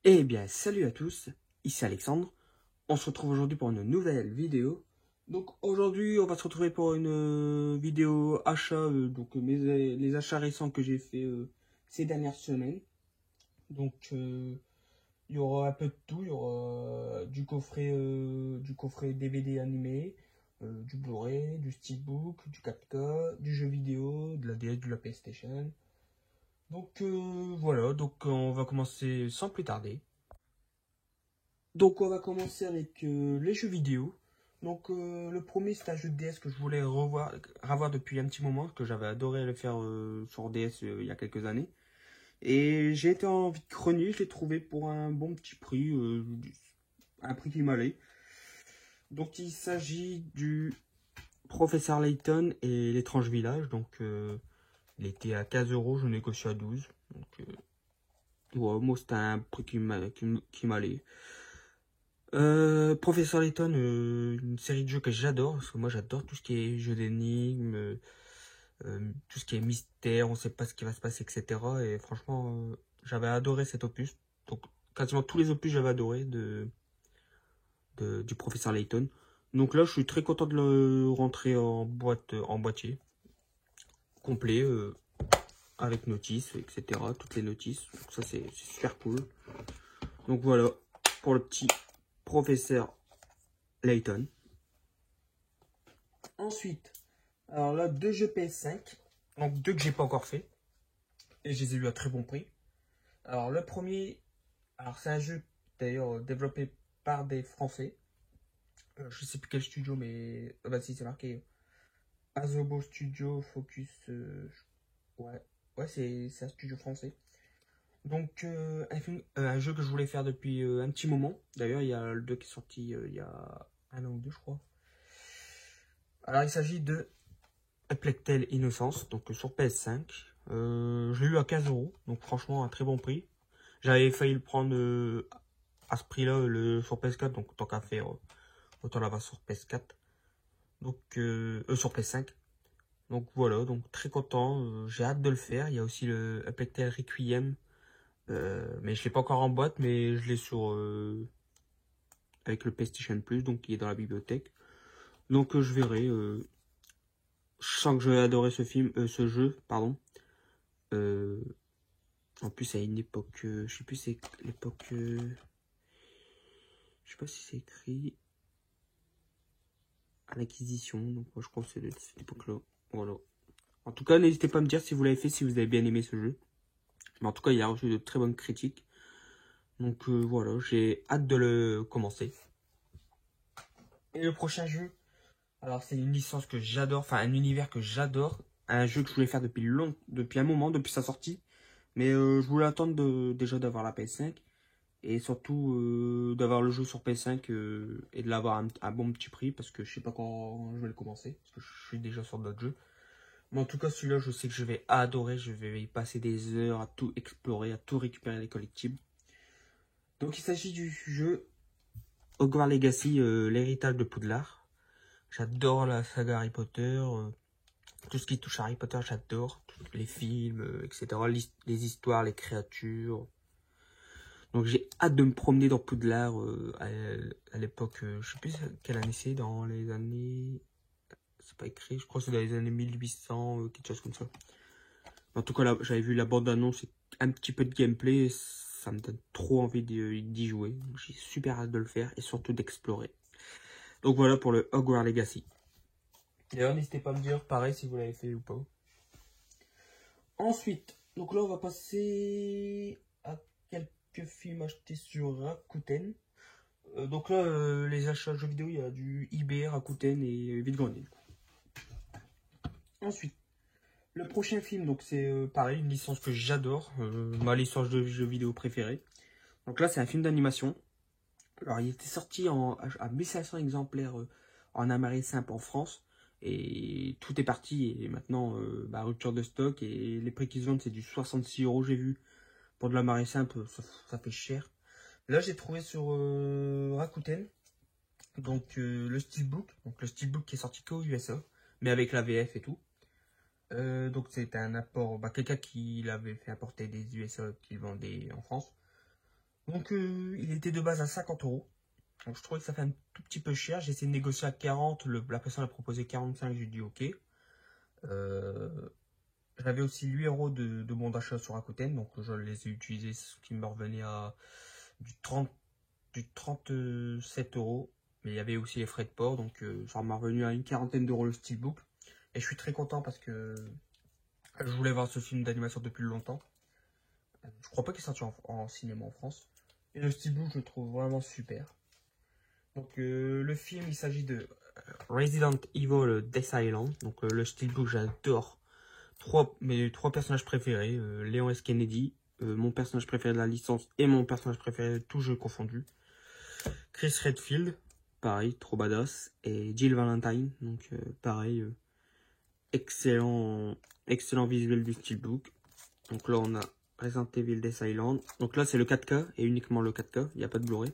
Eh bien, salut à tous, ici Alexandre. On se retrouve aujourd'hui pour une nouvelle vidéo. Donc aujourd'hui, on va se retrouver pour une vidéo achat, les achats récents que j'ai fait ces dernières semaines. Il y aura un peu de tout. Il y aura du coffret DVD animé, du Blu-ray, du Steelbook, du 4K, du jeu vidéo, de la DS, de la PlayStation. Voilà, on va commencer sans plus tarder. Donc on va commencer avec les jeux vidéo. Le premier c'est un jeu de DS que je voulais revoir depuis un petit moment, que j'avais adoré le faire sur DS il y a quelques années. Et j'ai été en Vitronier, je l'ai trouvé pour un bon petit prix, un prix qui m'allait. Donc il s'agit du Professeur Layton et l'étrange village. Il était à 15 euros, je négocie à 12. Ouais, moi c'était un prix qui m'allait. Professeur Layton, une série de jeux que j'adore, parce que moi j'adore tout ce qui est jeu d'énigmes, tout ce qui est mystère, on sait pas ce qui va se passer, etc. Et franchement, j'avais adoré cet opus. Donc quasiment tous les opus j'avais adoré du Professeur Layton. Donc là je suis très content de le rentrer en boîtier, complet, avec notices, etc. Toutes les notices, donc ça c'est super cool. Donc voilà, pour le petit Professeur Layton. Ensuite, alors là, deux jeux PS5. Donc deux que j'ai pas encore fait. Et je les ai eu à très bon prix. Alors le premier, alors c'est un jeu d'ailleurs développé par des Français. Je sais plus quel studio, mais bah si c'est marqué Asobo Studio Focus. Ouais, ouais c'est un studio français. Un jeu que je voulais faire depuis un petit moment. D'ailleurs, il y a le 2 qui est sorti il y a un an ou deux, je crois. Alors il s'agit de Plectel Innocence, donc sur PS5. Je l'ai eu à 15 euros, donc franchement un très bon prix. J'avais failli le prendre à ce prix-là sur PS4, donc tant qu'à faire, autant l'avoir sur PS4. Sur PS5. Donc voilà, donc très content, j'ai hâte de le faire. Il y a aussi le Plectel Requiem, mais je l'ai pas encore en boîte, mais je l'ai avec le PlayStation Plus, donc il est dans la bibliothèque. Je verrai. Je sens que je vais adorer ce jeu, pardon. Euh, En plus, à une époque, je sais plus, c'est l'époque, je sais pas si c'est écrit à l'acquisition. Donc, moi, je pense que c'est de cette époque-là. Voilà. En tout cas, n'hésitez pas à me dire si vous l'avez fait, si vous avez bien aimé ce jeu. Mais en tout cas, il a reçu de très bonnes critiques. Voilà, j'ai hâte de le commencer. Et le prochain jeu, alors c'est une licence que j'adore, enfin un univers que j'adore. Un jeu que je voulais faire depuis un moment, depuis sa sortie. Mais je voulais attendre déjà d'avoir la PS5. Et surtout d'avoir le jeu sur PS5 et de l'avoir à bon petit prix parce que je sais pas quand je vais le commencer parce que je suis déjà sur d'autres jeux. Mais en tout cas celui-là je sais que je vais adorer, je vais y passer des heures à tout explorer, à tout récupérer les collectibles. Donc il s'agit du jeu Hogwarts Legacy, l'héritage de Poudlard. J'adore la saga Harry Potter, tout ce qui touche à Harry Potter j'adore, les films, etc. Les histoires, les créatures. Donc j'ai hâte de me promener dans Poudlard à l'époque, je sais plus quelle année c'est, dans les années... C'est pas écrit, je crois que c'est dans les années 1800, quelque chose comme ça. En tout cas, là, j'avais vu la bande-annonce et un petit peu de gameplay, ça me donne trop envie d'y jouer. J'ai super hâte de le faire et surtout d'explorer. Donc voilà pour le Hogwarts Legacy. D'ailleurs, n'hésitez pas à me dire pareil si vous l'avez fait ou pas. Ensuite, donc là on va passer à quelques films achetés sur Rakuten. Les achats de jeux vidéo, il y a du eBay, Rakuten et Vide-Grenier. Ensuite, le prochain film, donc c'est pareil, une licence que j'adore, ma licence de jeux vidéo préférée. Donc là, c'est un film d'animation. Alors, il était sorti à 1500 exemplaires en Amérique simple en France. Et tout est parti. Et maintenant, rupture de stock. Et les prix qui se vendent, c'est du 66 euros, j'ai vu. Pour de la marée simple, ça fait cher. Là, j'ai trouvé sur Rakuten. Le Steelbook qui est sorti qu'aux USA, mais avec la VF et tout. C'est un apport, quelqu'un qui l'avait fait apporter des USA qu'il vendait en France. Donc il était de base à 50 euros. Donc je trouvais que ça fait un tout petit peu cher. J'ai essayé de négocier à 40. La personne a proposé 45. J'ai dit ok. J'avais aussi 8 euros de bon d'achat sur Rakuten. Donc je les ai utilisés, ce qui me revenait à du 30, du 37 euros. Mais il y avait aussi les frais de port. Donc ça m'a revenu à une quarantaine d'euros le steelbook. Et je suis très content parce que je voulais voir ce film d'animation depuis longtemps. Je crois pas qu'il est sorti en cinéma en France. Et le steelbook, je le trouve vraiment super. Donc le film, il s'agit de Resident Evil Death Island. Donc le steelbook, j'adore. Mes trois personnages préférés, Léon S. Kennedy, mon personnage préféré de la licence et mon personnage préféré de tout jeu confondu. Chris Redfield, pareil, trop badass. Et Jill Valentine, donc pareil, excellent visuel du steelbook. Donc là, on a Resident Evil Death Island. Donc là, c'est le 4K et uniquement le 4K, il n'y a pas de Blu-ray.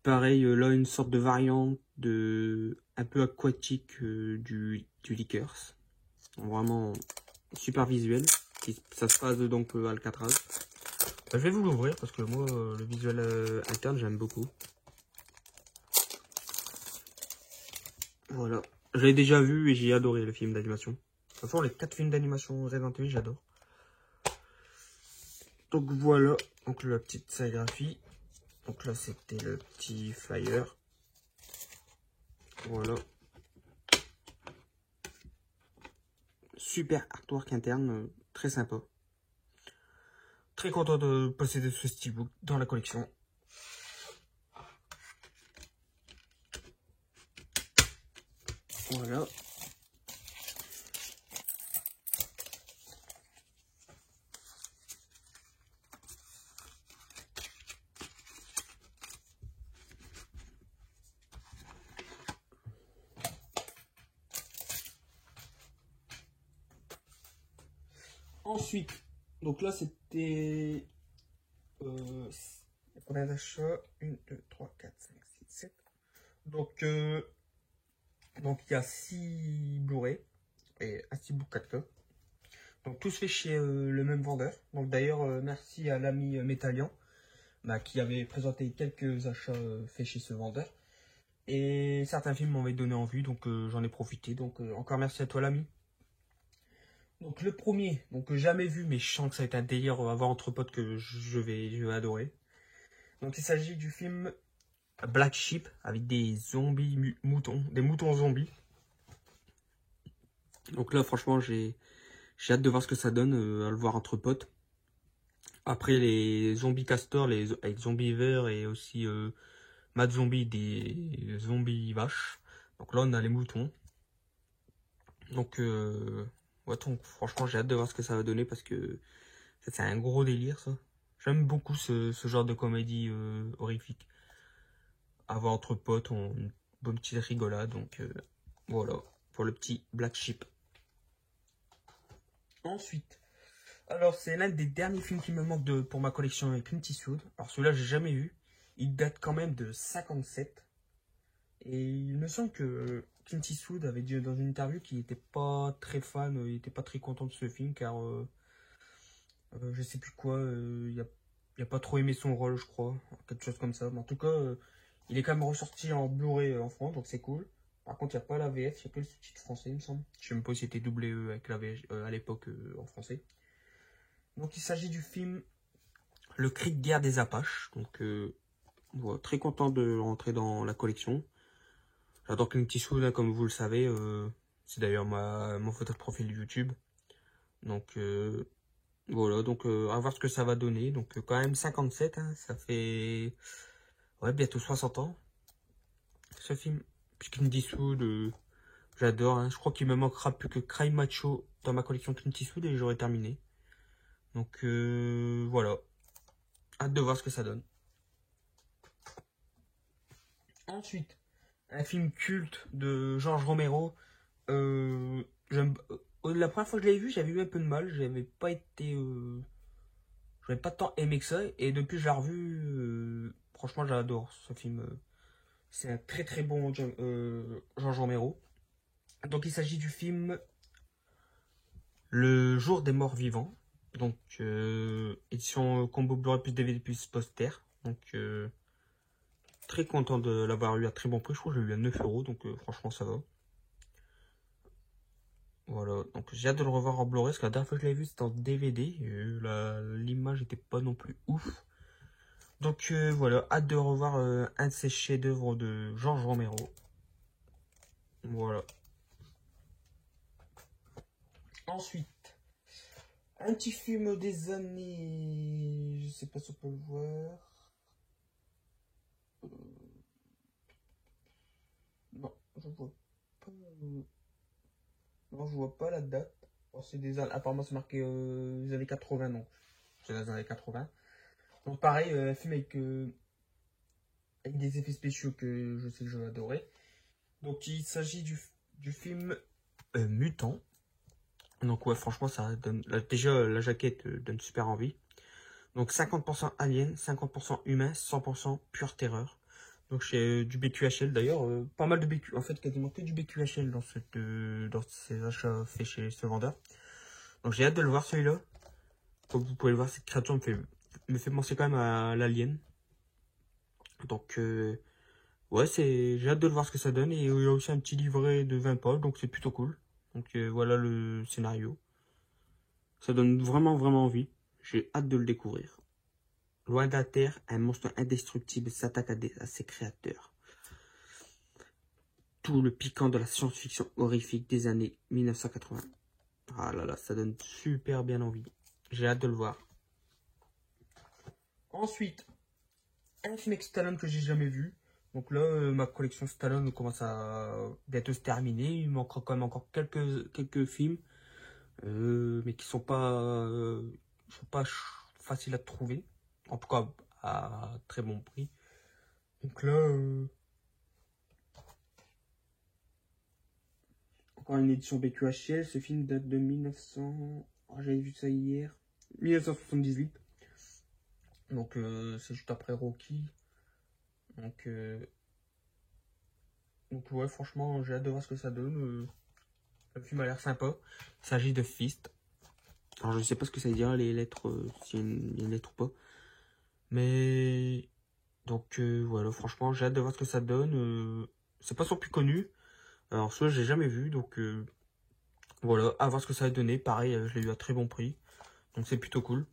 Pareil, là, une sorte de variante un peu aquatique du Lickers. Vraiment super visuel. Ça se passe donc à Alcatraz. Je vais vous l'ouvrir parce que moi, le visuel interne, j'aime beaucoup. Voilà. Je l'ai déjà vu et j'ai adoré le film d'animation. De toute façon, les 4 films d'animation Resident Evil, j'adore. Donc voilà, donc la petite sérigraphie. Donc là, c'était le petit flyer. Voilà. Super artwork interne, très sympa. Très content de posséder ce steelbook dans la collection. Voilà. Ensuite, donc là c'était combien d'achats 1, 2, 3, 4, 5, 6, 7. Donc il y a 6 Blu-ray et un steelbook 4K. Donc tous faits chez le même vendeur. Donc d'ailleurs merci à l'ami Métallian qui avait présenté quelques achats faits chez ce vendeur. Et certains films m'avaient donné envie, donc j'en ai profité. Donc encore merci à toi l'ami. Donc le premier, donc jamais vu, mais je sens que ça va être un délire à voir entre potes que je vais adorer. Donc il s'agit du film Black Sheep avec des zombies moutons, des moutons zombies. Donc là franchement j'ai hâte de voir ce que ça donne à le voir entre potes. Après les zombies castors, avec zombies verts et aussi Mad Zombie, des zombies vaches. Donc là on a les moutons. Donc ouais, donc, franchement, j'ai hâte de voir ce que ça va donner parce que c'est un gros délire, ça. J'aime beaucoup ce genre de comédie horrifique. À voir entre potes, une bonne petite rigolade. Donc voilà, pour le petit Black Sheep. Ensuite, alors c'est l'un des derniers films qui me manque pour ma collection avec Clint Eastwood. Alors celui-là, j'ai jamais vu. Il date quand même de 57. Et il me semble que Clint Eastwood avait dit dans une interview qu'il n'était pas très fan, il n'était pas très content de ce film car je sais plus quoi, il a pas trop aimé son rôle, je crois, quelque chose comme ça. Mais en tout cas, il est quand même ressorti en Blu-ray en France, donc c'est cool. Par contre, il n'y a pas la VF, il n'y a que le sous-titre français, il me semble. Je sais même pas si c'était doublé avec la VF à l'époque en français. Donc il s'agit du film Le Cri de guerre des Apaches. Donc voilà, très content de rentrer dans la collection. J'adore Clint Eastwood, comme vous le savez. C'est d'ailleurs mon photo de profil YouTube. Donc voilà, donc à voir ce que ça va donner. Donc quand même 57, hein, ça fait ouais, bientôt 60 ans. Ce film. Puis Clint Eastwood, j'adore. Hein. Je crois qu'il me manquera plus que Cry Macho dans ma collection Clint Eastwood et j'aurai terminé. Donc voilà. Hâte de voir ce que ça donne. Ensuite, un film culte de George Romero. La première fois que je l'avais vu, j'avais eu un peu de mal. J'avais pas été. J'avais pas tant aimé que ça. Et depuis que je l'ai revu, franchement, j'adore ce film. C'est un très très bon George Romero. Donc il s'agit du film Le Jour des Morts Vivants. Donc, édition combo Blu-ray plus DVD plus poster. Donc, très content de l'avoir eu à très bon prix. Je crois que j'ai eu à 9 euros. Donc, franchement, ça va. Voilà. Donc, j'ai hâte de le revoir en Blu-ray. Parce que la dernière fois que je l'avais vu, c'était en DVD. L'image n'était pas non plus ouf. Donc, voilà. Hâte de revoir un de ces chefs-d'œuvre de Georges Romero. Voilà. Ensuite. Un petit film des années... Je sais pas si on peut le voir. Non, je vois pas... Non, je vois pas la date. Oh, c'est des... Apparemment, c'est marqué les années 80, donc. C'est les années 80. Donc pareil, un film avec des effets spéciaux que je sais que je vais adorer. Donc il s'agit du film Mutant. Donc ouais, franchement, ça donne... Déjà, la jaquette donne super envie. Donc 50% alien, 50% humain, 100% pure terreur. Donc chez du BQHL d'ailleurs, pas mal de BQ, en fait quasiment que du BQHL dans ces achats faits chez ce vendeur. Donc j'ai hâte de le voir celui-là. Comme vous pouvez le voir, cette créature me fait penser quand même à l'alien. Donc ouais, j'ai hâte de le voir ce que ça donne. Et il y a aussi un petit livret de 20 pages, donc c'est plutôt cool. Donc voilà le scénario. Ça donne vraiment vraiment envie. J'ai hâte de le découvrir. Loin de la Terre, un monstre indestructible s'attaque à ses créateurs. Tout le piquant de la science-fiction horrifique des années 1980. Ah là là, ça donne super bien envie. J'ai hâte de le voir. Ensuite, un film avec Stallone que j'ai jamais vu. Donc là, ma collection Stallone commence à bientôt se terminer. Il manquera quand même encore quelques films. Mais qui sont pas faciles à trouver. En tout cas, à très bon prix. Donc là, encore une édition BQHL. Ce film date de 1900... Oh, j'avais vu ça hier. 1978. Donc c'est juste après Rocky. Donc, ouais, franchement, j'ai hâte de voir ce que ça donne. Le film a l'air sympa. Il s'agit de Fist. Alors je sais pas ce que ça veut dire les lettres, s'il y a une lettre ou pas. Mais donc voilà, franchement, j'ai hâte de voir ce que ça donne. C'est pas son plus connu. Alors celui-là, j'ai jamais vu, donc voilà, à voir ce que ça va donner. Pareil, je l'ai eu à très bon prix. Donc c'est plutôt cool.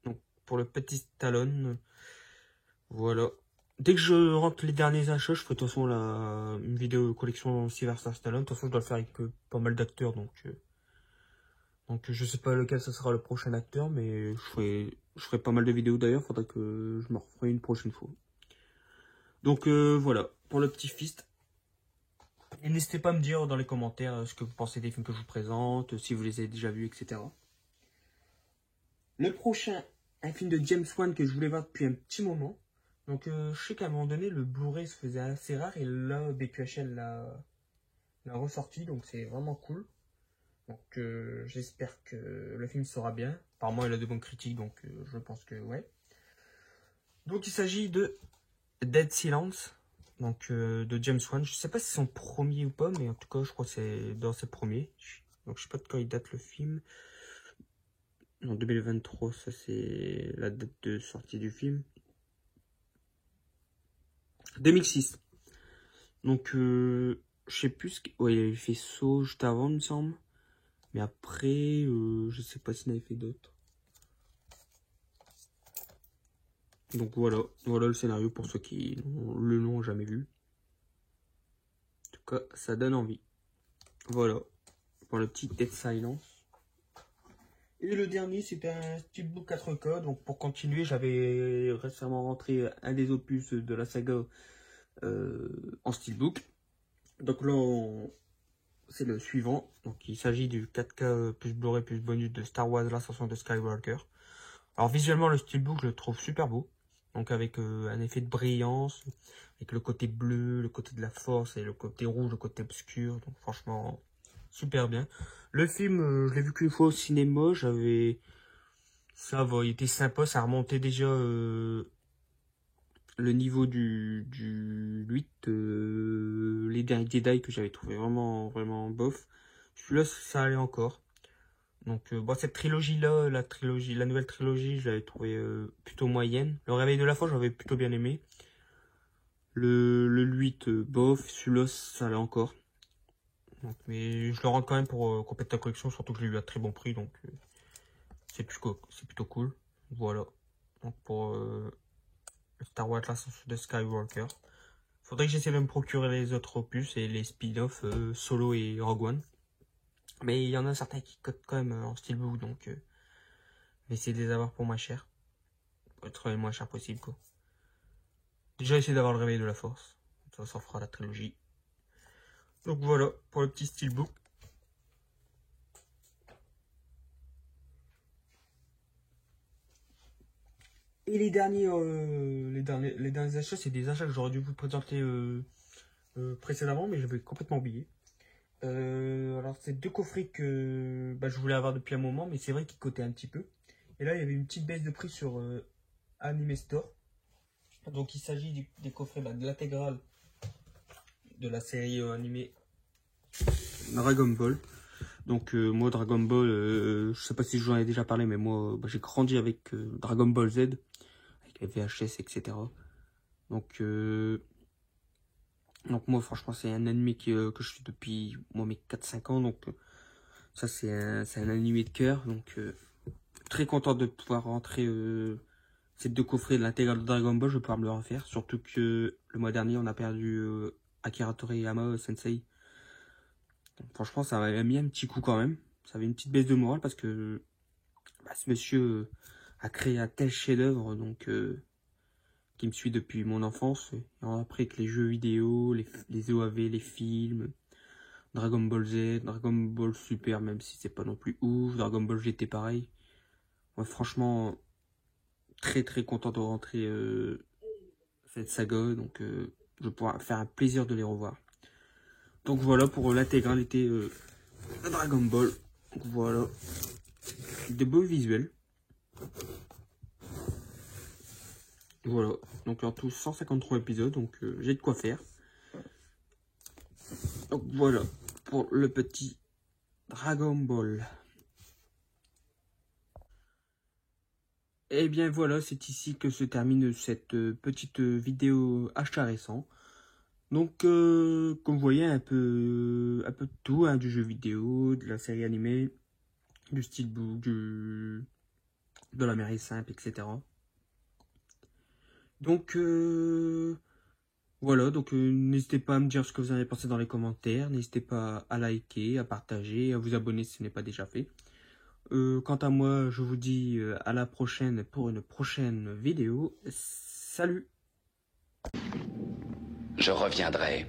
Donc pour le petit Stallone, voilà. Dès que je rentre les derniers achats, je ferai de toute façon une vidéo collection Sylvester Stallone. De toute façon, je dois le faire avec pas mal d'acteurs, donc je sais pas lequel ça sera le prochain acteur, mais je ferai pas mal de vidéos d'ailleurs. Faudra que je me referai une prochaine fois. Donc voilà, pour le petit Fist. Et n'hésitez pas à me dire dans les commentaires ce que vous pensez des films que je vous présente, si vous les avez déjà vus, etc. Le prochain, un film de James Wan que je voulais voir depuis un petit moment. Donc je sais qu'à un moment donné, le Blu-ray se faisait assez rare et là, BQHL l'a ressorti, donc c'est vraiment cool. Donc j'espère que le film sera bien. Apparemment, il a de bonnes critiques, donc je pense que ouais. Donc il s'agit de Dead Silence, donc de James Wan. Je sais pas si c'est son premier ou pas, mais en tout cas, je crois que c'est dans ses premiers. Donc je sais pas de quand il date le film. En 2023, ça c'est la date de sortie du film. 2006. Donc je sais plus ce qu'il... Ouais, il avait fait Saw juste avant, il me semble. Mais après, je sais pas s'il avait fait d'autres. Donc voilà le scénario pour ceux qui le l'ont jamais vu. En tout cas, ça donne envie. Voilà, pour le petit Dead Silence. Et le dernier, c'était un Steelbook 4K. Donc pour continuer, j'avais récemment rentré un des opus de la saga en Steelbook. Donc là, c'est le suivant. Donc il s'agit du 4K plus Blu-ray plus bonus de Star Wars l'ascension de Skywalker. Alors visuellement, le Steelbook, je le trouve super beau. Donc avec un effet de brillance, avec le côté bleu, le côté de la force et le côté rouge, le côté obscur. Donc franchement, super bien. Le film, je l'ai vu qu'une fois au cinéma. Ça va, il était sympa. Ça remontait déjà le niveau du 8. Les derniers Jedi que j'avais trouvé vraiment, vraiment bof. Celui-là, ça allait encore. Donc bon, cette trilogie-là, la nouvelle trilogie, je l'avais trouvée plutôt moyenne. Le Réveil de la Force, j'avais plutôt bien aimé. Le 8, bof, celui-là, ça allait encore. Donc, mais je le rends quand même pour compléter la collection, surtout que je l'ai eu à très bon prix, donc c'est plutôt cool. Voilà. Donc pour Star Wars l'ascension de Skywalker. Faudrait que j'essaie de me procurer les autres opus et les spin-offs Solo et Rogue One. Mais il y en a certains qui cotent quand même en steelbook, donc je vais essayer de les avoir pour moins cher. Pour être le moins cher possible, quoi. Déjà essayer d'avoir le Réveil de la Force. Ça fera la trilogie. Donc voilà, pour le petit steelbook. Et les derniers achats, c'est des achats que j'aurais dû vous présenter précédemment, mais j'avais complètement oublié. Alors c'est deux coffrets que je voulais avoir depuis un moment, mais c'est vrai qu'ils cotaient un petit peu. Et là, il y avait une petite baisse de prix sur Anime Store. Donc il s'agit des coffrets de l'intégrale de la série animée Dragon Ball. Donc moi Dragon Ball, je sais pas si je vous en ai déjà parlé, mais moi j'ai grandi avec Dragon Ball Z, avec les VHS, etc. Donc moi franchement c'est un anime que je suis depuis moi mes 4-5 ans, donc ça c'est un animé de cœur, donc très content de pouvoir rentrer ces deux coffrets de l'intégrale de Dragon Ball, je vais pouvoir me le refaire, surtout que le mois dernier on a perdu Akira Toriyama Sensei. Donc, franchement ça m'a mis un petit coup quand même, ça avait une petite baisse de morale parce que ce monsieur a créé un tel chef-d'œuvre, donc qui me suit depuis mon enfance. Et après que les jeux vidéo, les OAV, les films, Dragon Ball Z, Dragon Ball Super, même si c'est pas non plus ouf, Dragon Ball GT pareil. Ouais, franchement, très très content de rentrer cette saga, donc je vais pouvoir faire un plaisir de les revoir. Donc voilà pour l'intégralité de Dragon Ball. Donc voilà, des beaux visuels. Voilà, donc en tout 153 épisodes, donc j'ai de quoi faire. Donc voilà, pour le petit Dragon Ball. Et bien voilà, c'est ici que se termine cette petite vidéo achat récent. Donc comme vous voyez, un peu de tout, hein, du jeu vidéo, de la série animée, du steelbook, de la mairie simple, etc. Donc voilà, donc n'hésitez pas à me dire ce que vous en avez pensé dans les commentaires. N'hésitez pas à liker, à partager, à vous abonner si ce n'est pas déjà fait. Quant à moi, je vous dis à la prochaine pour une prochaine vidéo. Salut! Je reviendrai.